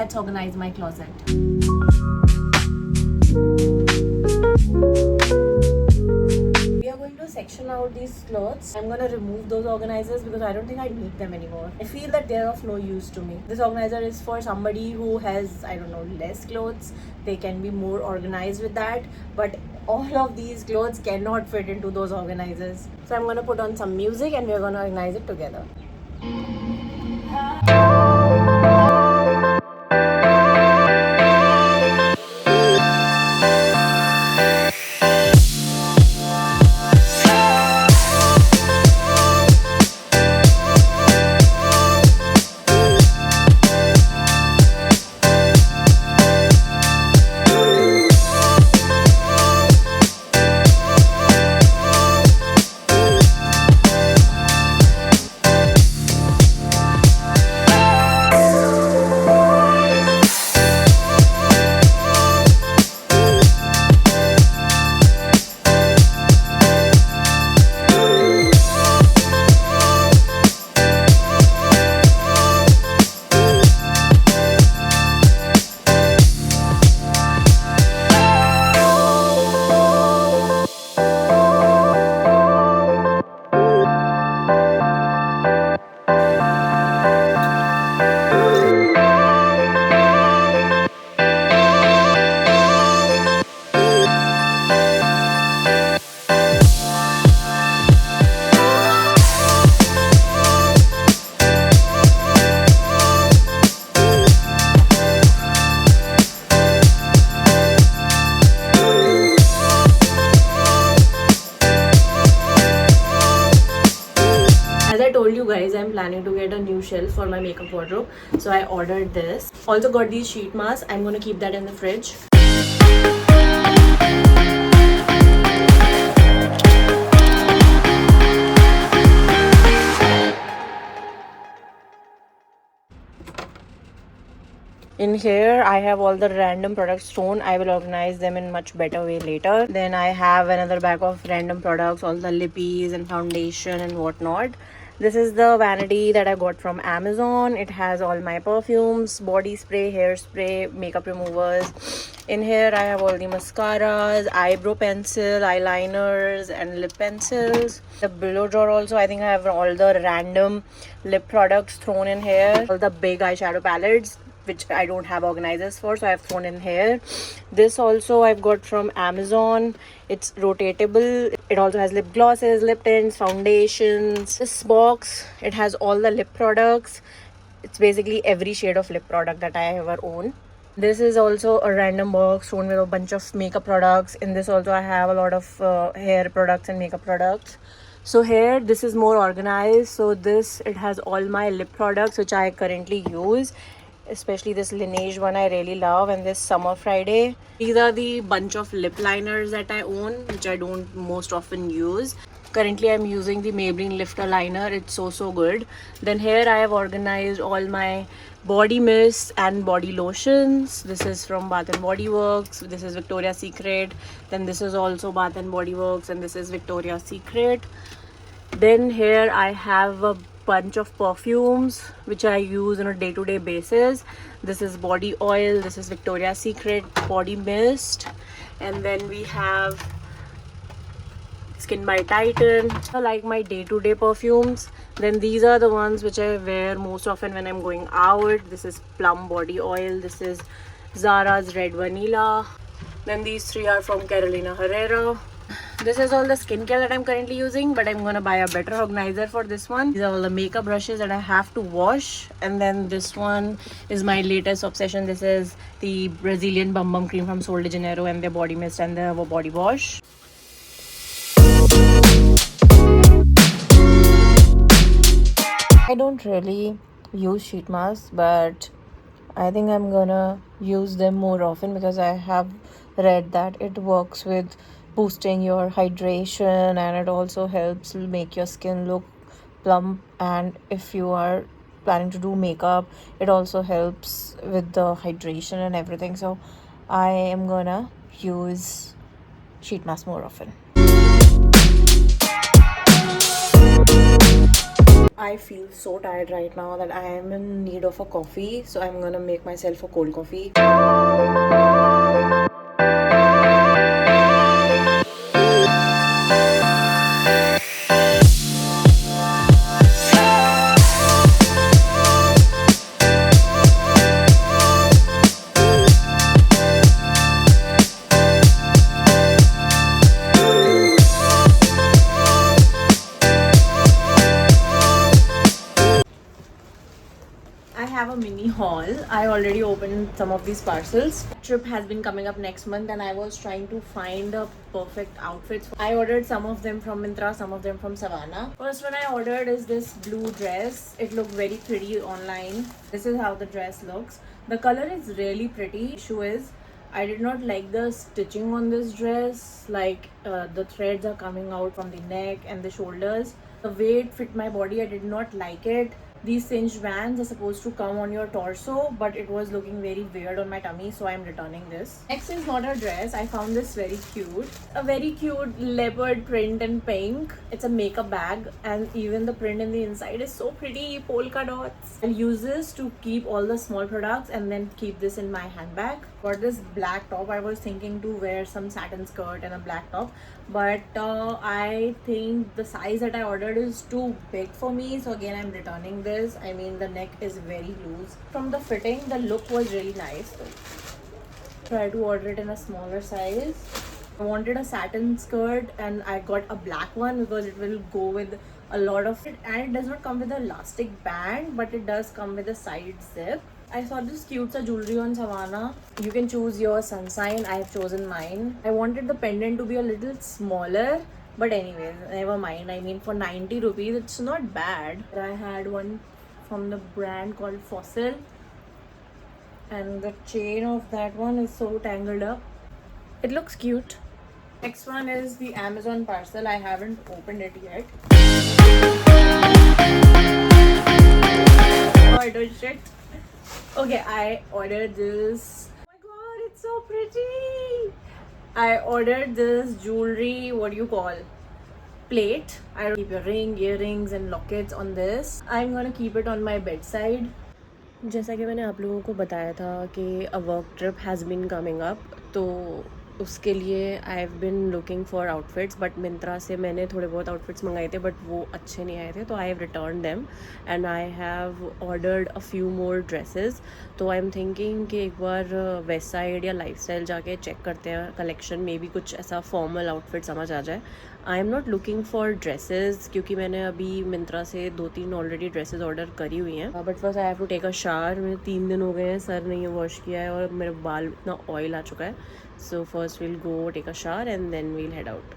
let's organize my closet. We are going to section out these clothes. I'm gonna remove those organizers because I don't think I need them anymore. I feel that they're of no use to me. This organizer is for somebody who has, I don't know, less clothes. They can be more organized with that, but all of these clothes cannot fit into those organizers. So I'm gonna put on some music and we're gonna organize it together. As I told you guys, I'm planning to get a new shelf for my makeup wardrobe. So I ordered this. Also got these sheet masks. I'm gonna keep that in the fridge. In here, I have all the random products thrown. I will organize them in much better way later. Then I have another bag of random products, all the lippies and foundation and whatnot. This is the vanity that I got from Amazon. It has all my perfumes, body spray, hairspray, makeup removers. In here, I have all the mascaras, eyebrow pencil, eyeliners, and lip pencils. The below drawer also, I think I have all the random lip products thrown in here. All the big eyeshadow palettes, which I don't have organizers for, so I've thrown in here. This also I've got from Amazon. It's rotatable. It also has lip glosses, lip tints, foundations. This box, it has all the lip products. It's basically every shade of lip product that I ever own. This is also a random box thrown with a bunch of makeup products. In this also I have a lot of hair products and makeup products. So here, this is more organized. So this, it has all my lip products which I currently use, especially this Laneige one I really love, and this Summer Friday. These are the bunch of lip liners that I own, which I don't most often use. Currently I'm using the Maybelline Lifter liner. It's so good. Then here I have organized all my body mists and body lotions. This is from Bath and Body Works. This is Victoria's Secret. Then this is also Bath and Body Works, and this is Victoria's Secret. Then here I have a bunch of perfumes which I use on a day-to-day basis. This is body oil, this is Victoria's Secret body mist, and then we have Skin by Titan. I like my day-to-day perfumes. Then these are the ones which I wear most often when I'm going out. This is Plum body oil, this is Zara's Red Vanilla. Then these three are from Carolina Herrera. This is all the skincare that I'm currently using, but I'm gonna buy a better organizer for this one. These are all the makeup brushes that I have to wash. And then this one is my latest obsession. This is the Brazilian Bum Bum Cream from Sol de Janeiro, and their body mist and their body wash. I don't really use sheet masks, but I think I'm gonna use them more often because I have read that it works with boosting your hydration, and it also helps make your skin look plump. And if you are planning to do makeup, it also helps with the hydration and everything. So I am gonna use sheet mask more often. I I feel so tired right now that I am in need of a coffee. So I'm gonna make myself a cold coffee. I have a mini haul. I already opened some of these parcels. Trip has been coming up next month and I was trying to find a perfect outfits. I ordered some of them from Myntra, some of them from Savannah. First one I ordered is this blue dress. It looked very pretty online. This is how the dress looks. The color is really pretty. Issue is I did not like the stitching on this dress. Like the threads are coming out from the neck and the shoulders. The way it fit my body, I did not like it. These cinched bands are supposed to come on your torso, but it was looking very weird on my tummy, so I'm returning this. Next is not a dress. I found this very cute. A very cute leopard print in pink. It's a makeup bag, and even the print in the inside is so pretty. Polka dots. I'll use this to keep all the small products and then keep this in my handbag. For this black top, I was thinking to wear some satin skirt and a black top, but I think the size that I ordered is too big for me, so again I'm returning this. I mean, the neck is very loose. From the fitting, the look was really nice. Try to order it in a smaller size. I wanted a satin skirt and I got a black one because it will go with a lot of it, and it does not come with an elastic band, but it does come with a side zip. I saw this cute jewelry on Savannah. You can choose your sun sign. I have chosen mine. I wanted the pendant to be a little smaller, but anyways, never mind. I mean, for 90 rupees, it's not bad. I had one from the brand called Fossil, and the chain of that one is so tangled up. It looks cute. Next one is the Amazon parcel. I haven't opened it yet. Oh, don't shit. Okay, I ordered this. Oh my god, it's so pretty. I ordered this jewelry, what do you call? Plate. I keep your ring, earrings and lockets on this. I'm gonna keep it on my bedside. जैसा कि मैंने आप लोगों को बताया था कि a work trip has been coming up, तो उसके लिए I have been looking for outfits, but Myntra से मैंने थोड़े बहुत आउटफिट्स मंगाए थे बट वो अच्छे नहीं आए थे, तो I have return them and I have ordered a few more dresses. तो आई एम थिंकिंग कि एक बार वेस्ट साइड या लाइफस्टाइल जाके चेक करते हैं कलेक्शन, मे बी कुछ ऐसा फॉर्मल आउटफिट समझ आ जाए. I am not looking for dresses क्योंकि मैंने अभी मिंत्रा से 2-3 ऑलरेडी ड्रेसेस ऑर्डर करी हुई हैं, but first I have to take a shower. मेरे 3 दिन हो गए हैं, सर नहीं वॉश किया है और मेरे बाल इतना ऑयल आ चुका है. So first we'll go take a shower and then we'll head out.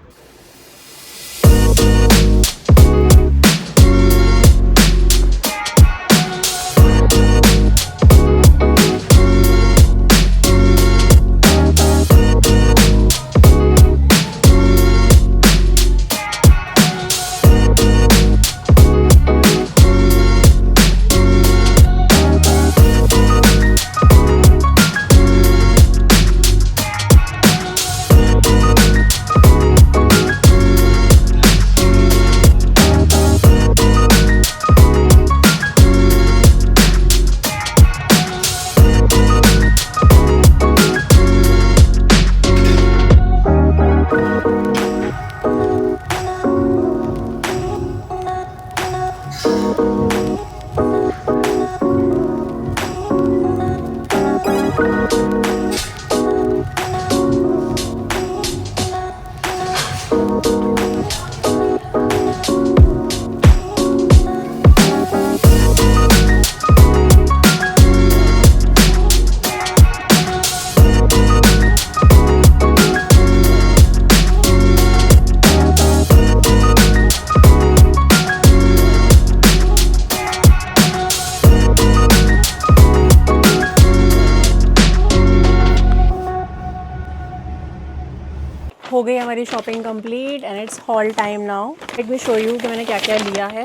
हो गई हमारी shopping complete and it's haul time now. Let me show you कि मैंने क्या क्या लिया है.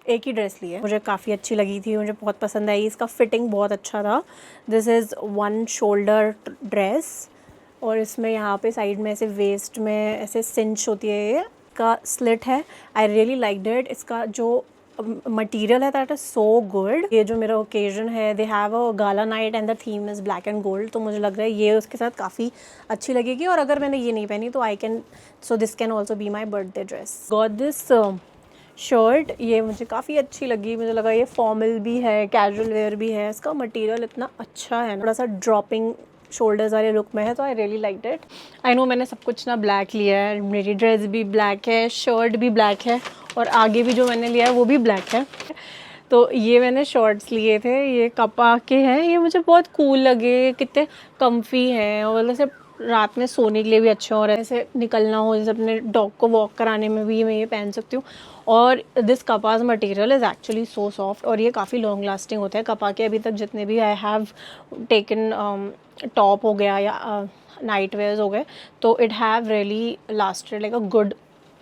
एक ही ड्रेस ली है, मुझे काफ़ी अच्छी लगी थी, मुझे बहुत पसंद आई. इसका फिटिंग बहुत अच्छा था. दिस इज़ 1 शोल्डर ड्रेस और इसमें यहाँ पे साइड में ऐसे वेस्ट में ऐसे सिंच होती है, ये इसका स्लिट है, आई रियली लाइक्ड इट. इसका जो मटीरियल है दैट इज़ सो गुड. ये जो मेरा ओकेजन है, they have a gala night and the theme is black and gold, तो मुझे लग रहा है ये उसके साथ काफ़ी अच्छी लगेगी. और अगर मैंने ये नहीं पहनी तो I can, so this can also be my birthday dress. Got this shirt, ये मुझे काफ़ी अच्छी लगी. मुझे लगा ये फॉर्मल भी है, कैजुअल वेयर भी है. इसका मटेरियल इतना अच्छा है, थोड़ा सा ड्रॉपिंग शोल्डर्स वाले लुक में है, तो I really like it. I know मैंने सब कुछ ना ब्लैक लिया है, मेरी ड्रेस भी ब्लैक है, शर्ट भी ब्लैक है, और आगे भी जो मैंने लिया है वो भी ब्लैक है. तो ये मैंने शॉर्ट्स लिए थे, ये कपा के हैं. ये मुझे बहुत कूल लगे, कितने कम्फी हैं, और वैसे रात में सोने के लिए भी अच्छे, और ऐसे निकलना हो, जैसे अपने डॉग को वॉक कराने में भी मैं ये पहन सकती हूँ. और दिस कपास material is actually so soft, और ये काफ़ी लॉन्ग लास्टिंग होता है. कपा के अभी तक जितने भी आई हैव टेकन टॉप हो गया या नाइट वेयर्स हो गए, तो it have really lasted like a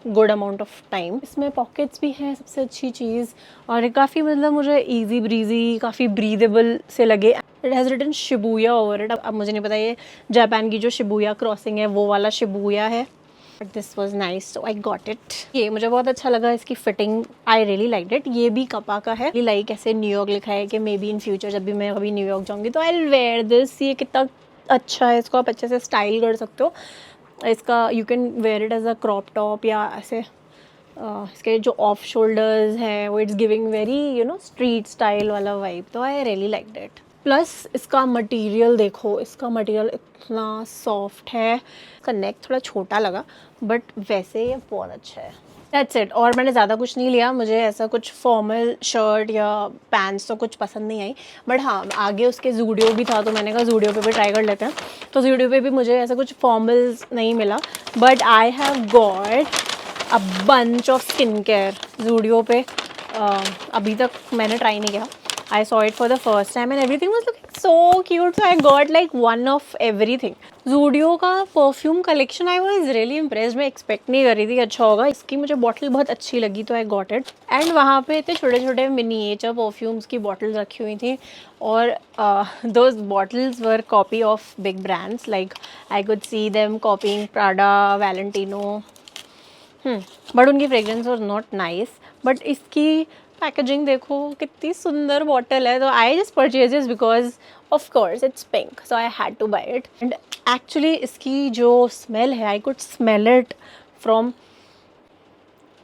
good amount of time. इसमें पॉकेट्स भी हैं, सबसे अच्छी चीज़, और ये काफ़ी मतलब मुझे ईजी ब्रीजी, काफ़ी ब्रीदेबल से लगे. It has written Shibuya over it. अब मुझे नहीं पता ये जापान की जो शिबुया क्रॉसिंग है वो वाला शिबुया है, but this was nice, so I got it. ये मुझे बहुत अच्छा लगा, इसकी fitting I really like it. ये भी कपा का है, लाइक ऐसे न्यूयॉर्क लिखा है कि मे बी इन फ्यूचर जब भी मैं कभी न्यूयॉर्क जाऊँगी तो आई विल वेयर दिस. ये कितना अच्छा है, इसको आप अच्छे से स्टाइल कर सकते हो. इसका you can wear it as a crop top, या ऐसे इसके जो ऑफ शोल्डर्स हैं वो it's giving very street style वाला वाइब, तो I really like that. Plus इसका मटेरियल देखो, इसका मटेरियल इतना सॉफ्ट है. इसका नेक थोड़ा छोटा लगा, बट वैसे ये बहुत अच्छा है. That's it. और मैंने ज़्यादा कुछ नहीं लिया, मुझे ऐसा कुछ फॉर्मल शर्ट या पैंट्स तो कुछ पसंद नहीं आई. बट हाँ, आगे उसके जूडियो भी था, तो मैंने कहा जूडियो पे भी ट्राई कर लेते हैं. तो जूडियो पे भी मुझे ऐसा कुछ फॉर्मल्स नहीं मिला, but I have got a bunch of skin care Zudio पे. अभी तक मैंने ट्राई नहीं किया. I saw it for the first time and everything was looking so cute, so I got like one of everything. Zudio का perfume collection I was really impressed. मैं expect नहीं कर रही थी अच्छा होगा. इसकी मुझे बॉटल बहुत अच्छी लगी, तो I got it. एंड वहाँ पे इतने छोटे छोटे मिनिएचर परफ्यूम्स की बॉटल्स रखी हुई थी, और those bottles were copy of big brands, like I could see them copying Prada, Valentino. But उनकी fragrance was not nice. But इसकी पैकेजिंग देखो, कितनी सुंदर बॉटल है. तो I just purchase this because of course it's pink, so I had to buy it. And actually इसकी जो smell है, I could smell it from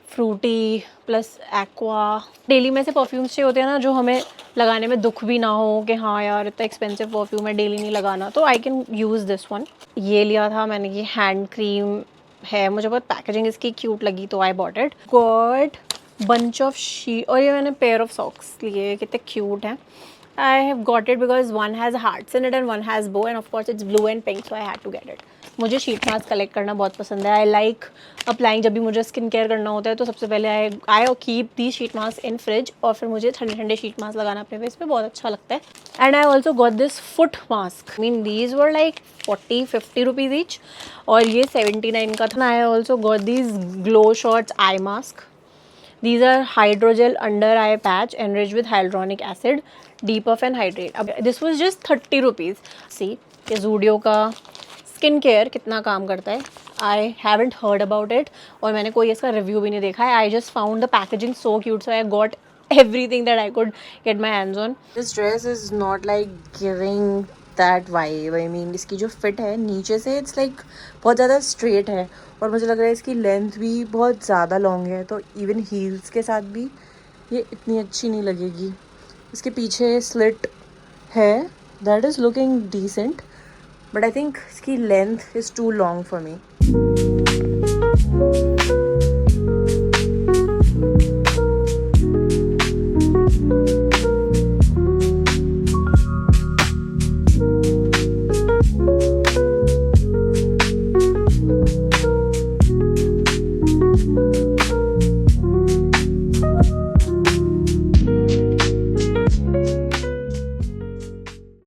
Frooti plus Aqua. Daily में से परफ्यूम्स चाहिए होते हैं ना, जो हमें लगाने में दुख भी ना हो कि हाँ यार इतना एक्सपेंसिव परफ्यूम है, डेली नहीं लगाना, तो I can use this one. ये लिया था मैंने, ये हैंड क्रीम है. मुझे बहुत पैकेजिंग इसकी क्यूट लगी, तो I bought it. Got bunch of she, और ये मैंने पेयर ऑफ सॉक्स लिए, कितने क्यूट हैं. I have got it because one has hearts in it and one has bow, and of course it's blue and pink, so I had to get it. मुझे sheet mask collect करना बहुत पसंद है. I like applying. जब भी मुझे skin care करना होता है तो सबसे पहले I keep the sheet mask in fridge, और फिर मुझे ठंडे ठंडे शीट मास्क लगाना अपने फेस पे बहुत अच्छा लगता है. And I also got this foot mask. I mean these were like 40-50 rupees each, और ये 79 का था. I also got these glow shots eye mask. These are hydrogel under eye patch enriched with hyaluronic acid, depuff and hydrate. अब this was just 30 rupees. See ये Zudio का skin care कितना काम करता है. I haven't heard about it, और मैंने कोई इसका रिव्यू भी नहीं देखा है. I just found the packaging so cute, so I got everything that I could get my hands on. This dress is not like giving that vibe. I mean इसकी जो फिट है नीचे से it's like बहुत ज़्यादा straight है, और मुझे लग रहा है इसकी लेंथ भी बहुत ज़्यादा लॉन्ग है, तो इवन हील्स के साथ भी ये इतनी अच्छी नहीं लगेगी. इसके पीछे स्लिट है, that is looking decent, but I think इसकी length is too long for me.